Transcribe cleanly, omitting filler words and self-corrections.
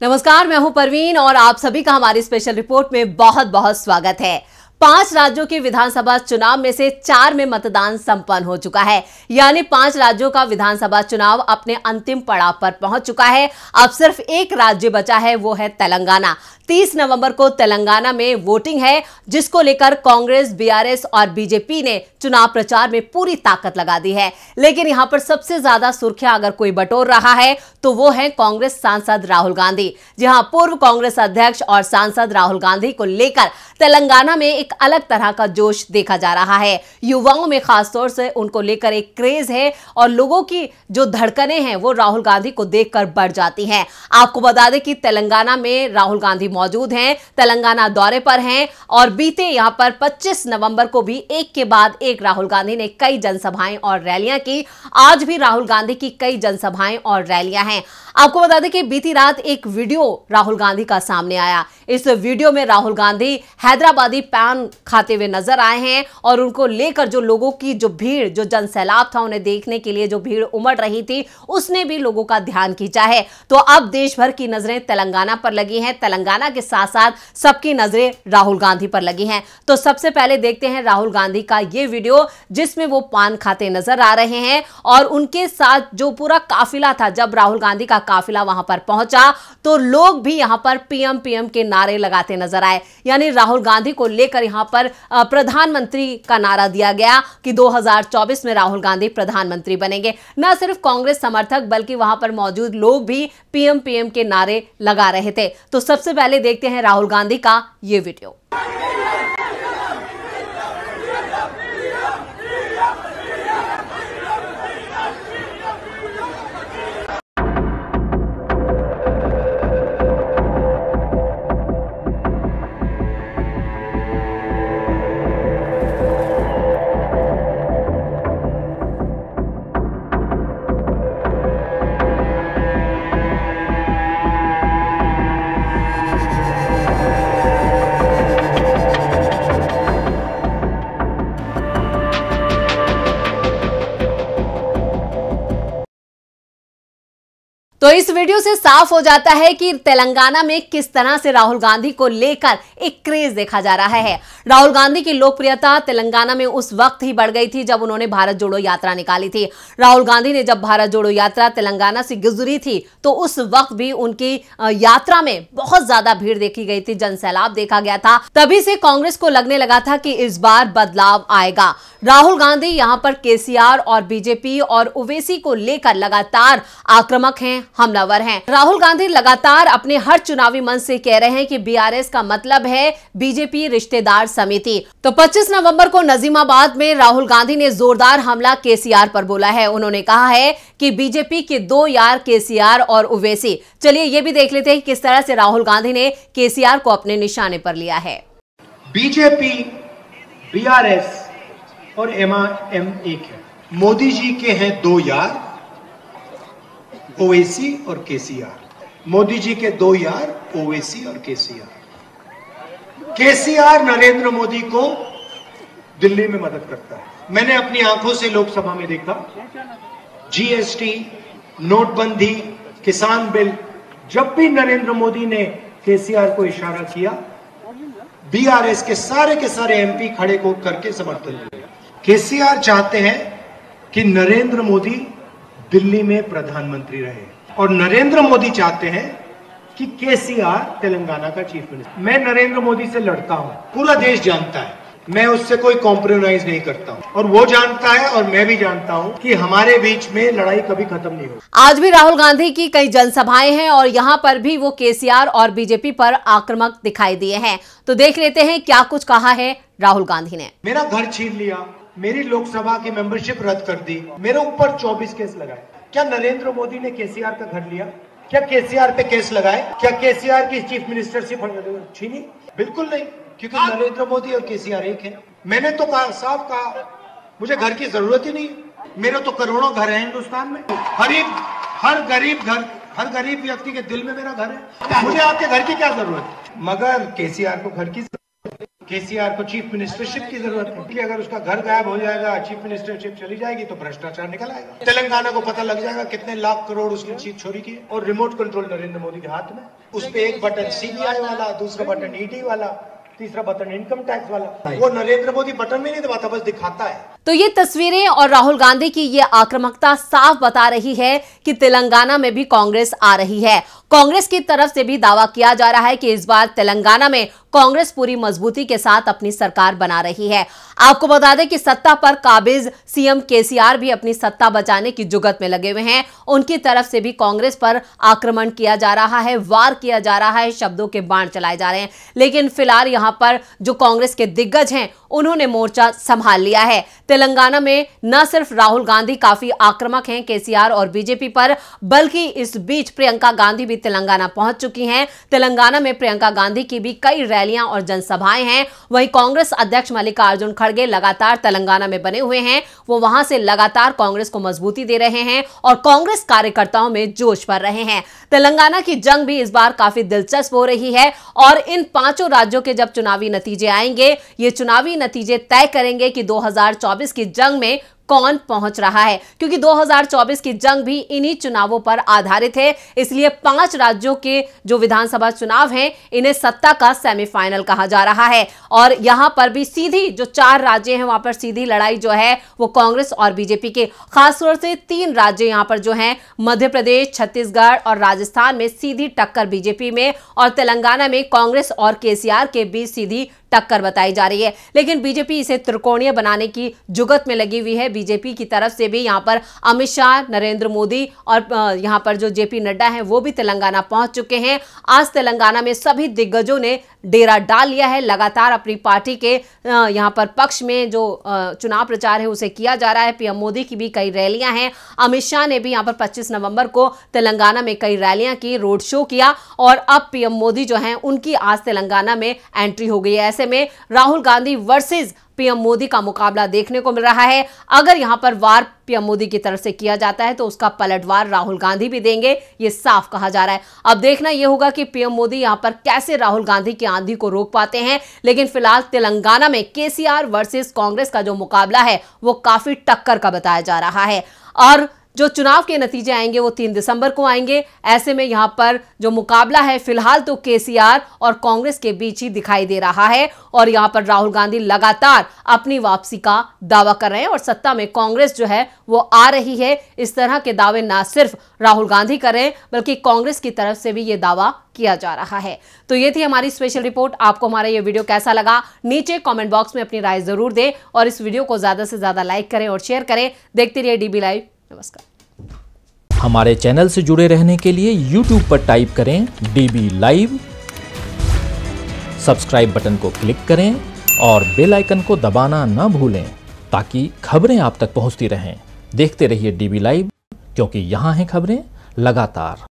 नमस्कार, मैं हूं परवीन और आप सभी का हमारी स्पेशल रिपोर्ट में बहुत बहुत स्वागत है। 5 राज्यों के विधानसभा चुनाव में से 4 में मतदान संपन्न हो चुका है, यानी 5 राज्यों का विधानसभा चुनाव अपने अंतिम पड़ाव पर पहुंच चुका है। अब सिर्फ एक राज्य बचा है, वो है तेलंगाना। 30 नवंबर को तेलंगाना में वोटिंग है, जिसको लेकर कांग्रेस, बीआरएस और बीजेपी ने चुनाव प्रचार में पूरी ताकत लगा दी है। लेकिन यहां पर सबसे ज्यादा सुर्खियां अगर कोई बटोर रहा है तो वो है कांग्रेस सांसद राहुल गांधी। जी हां, पूर्व कांग्रेस अध्यक्ष और सांसद राहुल गांधी को लेकर तेलंगाना में एक अलग तरह का जोश देखा जा रहा है। युवाओं में खासतौर से उनको लेकर एक क्रेज है और लोगों की जो धड़कनें हैं वो राहुल गांधी को देखकर बढ़ जाती हैं। आपको बता दें कि तेलंगाना में राहुल गांधी मौजूद हैं, तेलंगाना दौरे पर हैं और बीते यहां पर 25 नवंबर को भी एक के बाद एक राहुल गांधी ने कई जनसभाएं और रैलियां की। आज भी राहुल गांधी की कई जनसभाएं और रैलियां हैं। आपको बता दें कि बीती रात एक वीडियो राहुल गांधी का सामने आया। इस वीडियो में राहुल गांधी हैदराबादी पान खाते हुए नजर आए हैं और उनको लेकर जो लोगों की जो भीड़, जो जनसैलाब था, उन्हें देखने के लिए जो भीड़ उमड़ रही थी, उसने भी लोगों का ध्यान खींचा है। तो अब देश भर की नजरें तेलंगाना पर लगी हैं। तेलंगाना के साथ साथ सबकी नजरें राहुल गांधी पर लगी हैं। तो सबसे पहले देखते हैं राहुल गांधी का ये वीडियो, जिसमें वो पान खाते नजर आ रहे हैं और उनके साथ जो पूरा काफिला था, जब राहुल गांधी का काफिला वहां पर पहुंचा तो लोग भी यहां पर पीएम पीएम के नारे लगाते नजर आए। यानी राहुल गांधी को लेकर यहां पर प्रधानमंत्री का नारा दिया गया कि 2024 में राहुल गांधी प्रधानमंत्री बनेंगे। न सिर्फ कांग्रेस समर्थक बल्कि वहां पर मौजूद लोग भी पीएम पीएम के नारे लगा रहे थे। तो सबसे पहले देखते हैं राहुल गांधी का ये वीडियो। तो इस वीडियो से साफ हो जाता है कि तेलंगाना में किस तरह से राहुल गांधी को लेकर एक क्रेज देखा जा रहा है। राहुल गांधी की लोकप्रियता तेलंगाना में उस वक्त ही बढ़ गई थी जब उन्होंने भारत जोड़ो यात्रा निकाली थी। राहुल गांधी ने जब भारत जोड़ो यात्रा तेलंगाना से गुजरी थी तो उस वक्त भी उनकी यात्रा में बहुत ज्यादा भीड़ देखी गई थी, जनसैलाब देखा गया था। तभी से कांग्रेस को लगने लगा था कि इस बार बदलाव आएगा। राहुल गांधी यहां पर केसीआर और बीजेपी और ओवैसी को लेकर लगातार आक्रामक हैं, हमलावर हैं। राहुल गांधी लगातार अपने हर चुनावी मंच से कह रहे हैं कि बीआरएस का मतलब है बीजेपी रिश्तेदार समिति। तो 25 नवंबर को नजीमाबाद में राहुल गांधी ने जोरदार हमला केसीआर पर बोला है। उन्होंने कहा है कि बीजेपी के 2 यार केसीआर और ओवैसी। चलिए ये भी देख लेते हैं किस तरह से राहुल गांधी ने केसीआर को अपने निशाने पर लिया है। बीजेपी, बीआरएस और एमआईएम एक है। मोदी जी के हैं 2 यार, ओवैसी और केसीआर। मोदी जी के 2 यार, ओवैसी और केसीआर। केसीआर नरेंद्र मोदी को दिल्ली में मदद करता है। मैंने अपनी आंखों से लोकसभा में देखा, जीएसटी, नोटबंदी, किसान बिल, जब भी नरेंद्र मोदी ने केसीआर को इशारा किया, बीआरएस के सारे एमपी खड़े को करके समर्थन दिया। केसीआर चाहते हैं कि नरेंद्र मोदी दिल्ली में प्रधानमंत्री रहे और नरेंद्र मोदी चाहते हैं कि केसीआर तेलंगाना का चीफ मिनिस्टर। मैं नरेंद्र मोदी से लड़ता हूं, पूरा देश जानता है, मैं उससे कोई कॉम्प्रोमाइज नहीं करता हूं और वो जानता है और मैं भी जानता हूं कि हमारे बीच में लड़ाई कभी खत्म नहीं होगी। आज भी राहुल गांधी की कई जनसभाएं हैं और यहां पर भी वो केसीआर और बीजेपी पर आक्रामक दिखाई दिए हैं। तो देख लेते हैं क्या कुछ कहा है राहुल गांधी ने। मेरा घर छीन लिया, मेरी लोकसभा की मेंबरशिप रद्द कर दी, मेरे ऊपर 24 केस लगाए। क्या नरेंद्र मोदी ने केसीआर का घर लिया? क्या केसीआर पे केस लगाए? क्या केसीआर की चीफ मिनिस्टरशिप छीनी? बिल्कुल नहीं, क्योंकि नरेंद्र मोदी और केसीआर एक है। मैंने तो कहा, साफ कहा, मुझे घर की जरूरत ही नहीं है। मेरे तो करोड़ों घर है हिंदुस्तान में। हर गरीब व्यक्ति के दिल में मेरा घर है। मुझे आपके घर की क्या जरूरत है? मगर केसीआर को घर की केसीआर को चीफ मिनिस्टरशिप की जरूरत है, इसलिए अगर उसका घर गायब हो जाएगा, चीफ मिनिस्टरशिप चली जाएगी तो भ्रष्टाचार निकल आएगा। तेलंगाना को पता लग जाएगा कितने लाख करोड़ उसने चीज छोड़ी की, और रिमोट कंट्रोल नरेंद्र मोदी के हाथ में। उस पे एक बटन सीबीआई वाला, दूसरा बटन ईडी वाला, तीसरा बटन इनकम टैक्स वाला। वो नरेंद्र मोदी बटन में नहीं दबाता, बस दिखाता है। तो ये तस्वीरें और राहुल गांधी की ये आक्रामकता साफ बता रही है कि तेलंगाना में भी कांग्रेस आ रही है। कांग्रेस की तरफ से भी दावा किया जा रहा है कि इस बार तेलंगाना में कांग्रेस पूरी मजबूती के साथ अपनी सरकार बना रही है। आपको बता दें कि सत्ता पर काबिज सीएम केसीआर भी अपनी सत्ता बचाने की जुगत में लगे हुए हैं। उनकी तरफ से भी कांग्रेस पर आक्रमण किया जा रहा है, वार किया जा रहा है, शब्दों के बाण चलाए जा रहे हैं। लेकिन फिलहाल यहां पर जो कांग्रेस के दिग्गज हैं उन्होंने मोर्चा संभाल लिया है। तेलंगाना में न सिर्फ राहुल गांधी काफी आक्रामक हैं केसीआर और बीजेपी पर, बल्कि इस बीच प्रियंका गांधी भी तेलंगाना पहुंच चुकी हैं। तेलंगाना में प्रियंका गांधी की भी कई रैलियां और जनसभाएं हैं। वहीं कांग्रेस अध्यक्ष मल्लिकार्जुन खड़गे लगातार तेलंगाना में बने हुए हैं। वो वहां से लगातार कांग्रेस को मजबूती दे रहे हैं और कांग्रेस कार्यकर्ताओं में जोश भर रहे हैं। तेलंगाना की जंग भी इस बार काफी दिलचस्प हो रही है और इन पांचों राज्यों के जब चुनावी नतीजे आएंगे, ये चुनावी नतीजे तय करेंगे कि 2024 की जंग में कौन पहुंच रहा है, क्योंकि 2024 की जंग भी इन्हीं चुनावों पर आधारित है। इसलिए 5 राज्यों के जो विधानसभा चुनाव हैं, इन्हें सत्ता का सेमीफाइनल कहा जा रहा है। और यहां पर भी सीधी जो 4 राज्य हैं वहां पर सीधी लड़ाई जो है वो कांग्रेस और बीजेपी के, खासतौर से 3 राज्य यहां पर जो हैं मध्य प्रदेश, छत्तीसगढ़ और राजस्थान में सीधी टक्कर बीजेपी में, और तेलंगाना में कांग्रेस और केसीआर के बीच सीधी टक्कर बताई जा रही है। लेकिन बीजेपी इसे त्रिकोणीय बनाने की जुगत में लगी हुई है। बीजेपी की तरफ से भी यहां पर अमित शाह, नरेंद्र मोदी और यहां पर जो जेपी नड्डा हैं वो भी तेलंगाना पहुंच चुके हैं। आज तेलंगाना में सभी दिग्गजों ने डेरा डाल लिया है। लगातार अपनी पार्टी के यहां पर पक्ष में जो चुनाव प्रचार है उसे किया जा रहा है। पीएम मोदी की भी कई रैलियां हैं। अमित शाह ने भी यहां पर 25 नवंबर को तेलंगाना में कई रैलियां की, रोड शो किया, और अब पीएम मोदी जो हैं उनकी आज तेलंगाना में एंट्री हो गई है। ऐसे में राहुल गांधी वर्सेस पीएम मोदी का मुकाबला देखने को मिल रहा है। अगर यहां पर वार पीएम मोदी की तरफ से किया जाता है तो उसका पलटवार राहुल गांधी भी देंगे, ये साफ कहा जा रहा है। अब देखना यह होगा कि पीएम मोदी यहां पर कैसे राहुल गांधी की आंधी को रोक पाते हैं। लेकिन फिलहाल तेलंगाना में केसीआर वर्सेस कांग्रेस का जो मुकाबला है वो काफी टक्कर का बताया जा रहा है। और जो चुनाव के नतीजे आएंगे वो 3 दिसंबर को आएंगे। ऐसे में यहां पर जो मुकाबला है फिलहाल तो केसीआर और कांग्रेस के बीच ही दिखाई दे रहा है, और यहां पर राहुल गांधी लगातार अपनी वापसी का दावा कर रहे हैं और सत्ता में कांग्रेस जो है वो आ रही है। इस तरह के दावे ना सिर्फ राहुल गांधी कर रहे हैं बल्कि कांग्रेस की तरफ से भी ये दावा किया जा रहा है। तो ये थी हमारी स्पेशल रिपोर्ट। आपको हमारा ये वीडियो कैसा लगा नीचे कमेंट बॉक्स में अपनी राय जरूर दें, और इस वीडियो को ज्यादा से ज्यादा लाइक करें और शेयर करें। देखते रहिए डीबी लाइव। नमस्कार। हमारे चैनल से जुड़े रहने के लिए YouTube पर टाइप करें DB लाइव, सब्सक्राइब बटन को क्लिक करें और बेल आइकन को दबाना न भूलें ताकि खबरें आप तक पहुंचती रहें। देखते रहिए DB लाइव, क्योंकि यहाँ हैं खबरें लगातार।